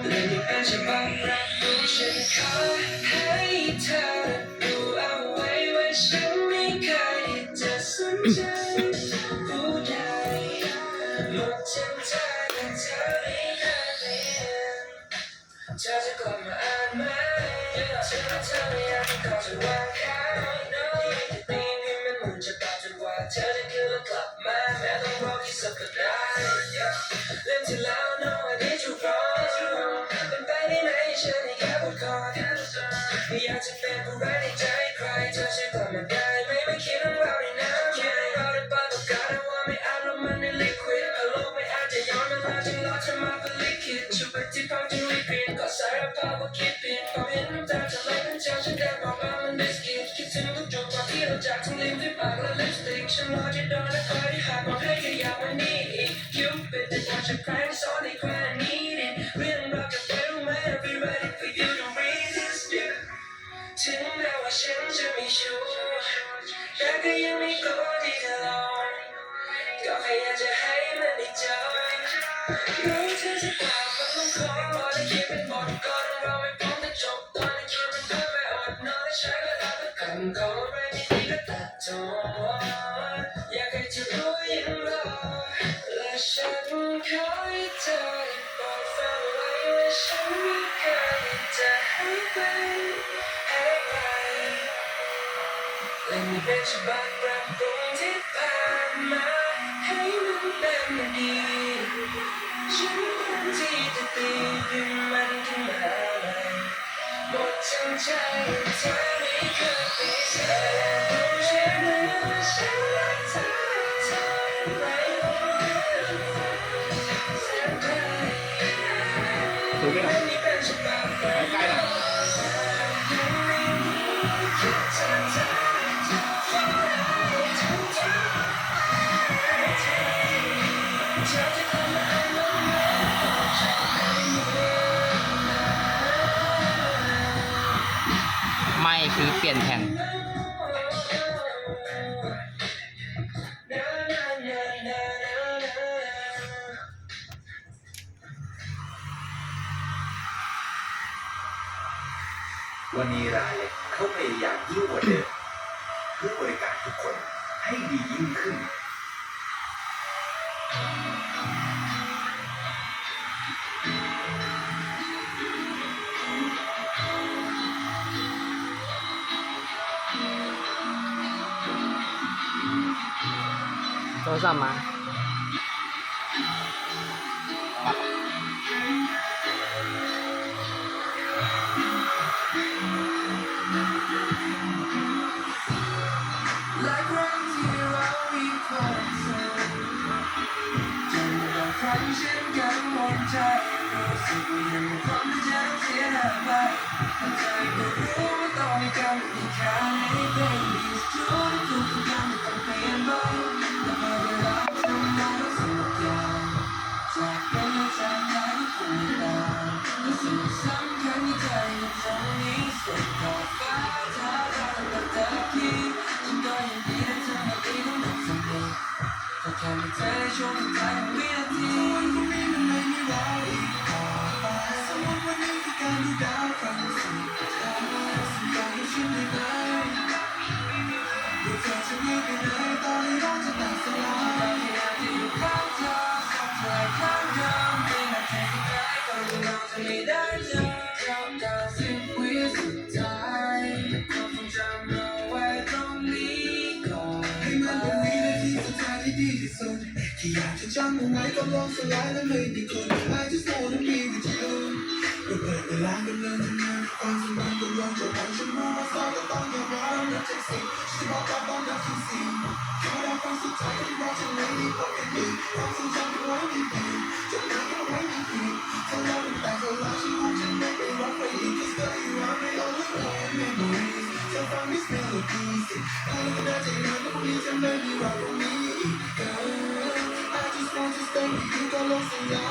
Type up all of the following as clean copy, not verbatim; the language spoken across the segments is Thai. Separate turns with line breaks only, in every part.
และนี่เป็นฉบับรักรู้ฉันขอให้เธอรู้เอาไว้ว่าฉันไม่เคยจะสนใจผู้ใดหมดฉันใจแต่เธอไม่เคยเปลี่ยนเธอจะกลับมาอ่านไหมฉันว่าเธอไม่อยากกอดจะวางข้างน้อยจะตีพิมพ์มันหมุนจะตอบจนกว่าเธอจะคืนแล้วกลับมาแม้ต้องรอกี่สัปดาห์เรื่องที่แล้ว no I did you wrong เป็นไปได้ไหมฉันให้แค่ปวดคอไม่อยากจะเป็นผู้ร้ายในใจใครเธอช่วยกลับมาได้ไหมไม่คิดเรื่องเราในน้ำคิดเรื่องเราในปากกาแต่ว่าไม่อาจลงมันในลิควิดโลกไม่อาจจะย้อนเวลาจึงรอเธอมาเป็นลิขิตชุบไปที่พังจึงรีพีทก็สารภาพว่าคิดผิดพอเห็นน้ำตาจะไหลเป็นเจ้าฉันได้บอกว่ามันบิสกิตคิดถึงทุกจุดกว่าที่เราจากทั้งลิ้นที่ปากและลิปสติกฉันรอจะโดนและคอยที่หากมองให้ขยับมานี่อีกคิวปิดแต่พอจะแพร่สอนในแคว้นนี้ดิเรื่องเราจะไปรู้ไหม I'll be ready for you to resist you ถึงแม้ว่าฉันจะไม่ชัวร์แต่ก็ยังไม่กลัวที่จะลองก็แค่อยากจะให้มันได้เจอรู้เธอจะกลับมาต้องขอและคิดเป็นบทก่อนเราไม่พร้อมจะจบตอนนี้คิดมันก็ไม่อดนอนและใช้เวลาเพื่อกันก่อนอะไรไม่ดีก็ตัดจบอยากให้เธอรู้ยังรอและฉันขอให้เธอบอกฟังไว้ว่าฉันไม่เคยจะให้ไปและนี่เป็นฉบับปรับปรุงที่ผ่านมาให้มันเป็นดีฉันควรที่จะตีพิมพ์มันขึ้นมาใหม่หมดทั้งใจเธอไม่เคยเปลี่ยนเธอรู้ใช่ไหมว่าฉันรักเธอไม่
ถูกไหมล่ะ
นี่เป็นฉบับปรับ
ใกล้ๆล่ะ
ไม่คือเปลี่ยนแผ่น
วันนี้รายเขาพยายามยิ่งกว่าเดิมเพื่อบริการทุกคนให้ดียิ่งขึ้น
โทรศัพท์มา
และครั้งที่เรามีความสุขจนบางครั้งฉันกังวลใจรู้สึกว่ายังพร้อมที่จะเสียหน้าไปแต่ใจก็รู้ว่าต้องมีการอีกครั้งให้เป็นดีสุดทุกอย่างต้องเปลี่ยนไปแต่พอเวลาทำมาแล้วสุดอย่างจากเป็นจากไหนก็ไม่ต่างและสิ่งสำคัญที่ใจอยู่ตรงนี้สุดขอบฟ้าถ้าเราแต่ตะกี้ฉันก็ยังดีและเธอไม่ดีต้องบอกสำเร็จแต่แค่ไม่เจอในช่วงสุดท้ายของวินาทีวันพรุ่งนี้มันไม่มีเราอีกต่อไปสมมติวันนี้คือการดูดาวครั้งสุดท้ายสิ่งต่างให้ฉันได้ไหมดูเธอจะไม่ไปไหนตอนนี้เราจะแตกสลายเราพยายามที่อยู่ข้างเธอสักเท่าไรข้างเดิมเป็นนาทีสุดท้ายก่อนที่เราจะไม่ได้เจอเรา90 วิสุดท้ายความทรงจำเราไว้ตรงนี้ก่อนให้มันเป็นวินาทีสุดท้ายที่ดีที่สุดแค่อยากจะจำยังไงก็ลองสลายและไม่มีคน I just wanna be with you เราเปิดเวลากำลังทำงานความสัมพันธ์ก็ลองจะพังฉันรู้ว่าสาวก็ต้องยอมรับและใจสิ่งฉันบอกกับต้องรับสิ่งสิ่งแค่เราฟังสุดท้ายที่เราจะไม่ได้พบกันอีกความทรงจำที่ไว้ไม่ดีจนนั้นก็ไว้ไม่ดีถ้าเราเป็นแต่ก็รักฉันคงจะไม่ไปรักใครอีก Cause girl you are my only one memories so from this melody ถ้าเราก็ได้ใจนานก็คงจะไม่มีเราตรงนี้อีก Girl I just want to stay with you ก็ลงสยา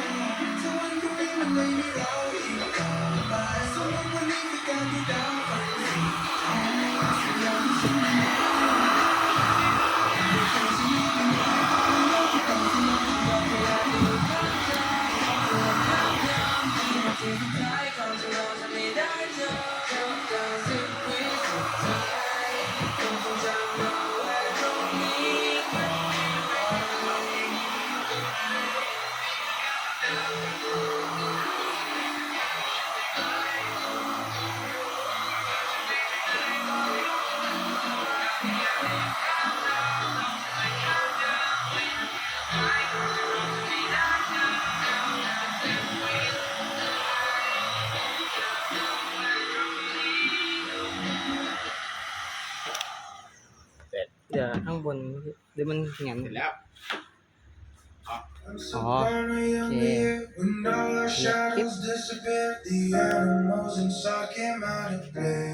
มถ้าวันพรุ่งนี้มันไม่มีเราอีกต่อไปสมมติวันนี้คือการดูดาวฝันสุดท้ายสิ่งเราที่ฉันไม่ดูเธอจะไม่เป็นไรตอนนี้เราที่ต้องที่เราพยายามอยู่ข้างเธอ
เดี๋ยวข้างบนหรือมันแหงน
เสร็จแล้ว
I'm so
Oh,
lonely on the
yeah.
air when all our shadows disappear. The animals inside came out of play.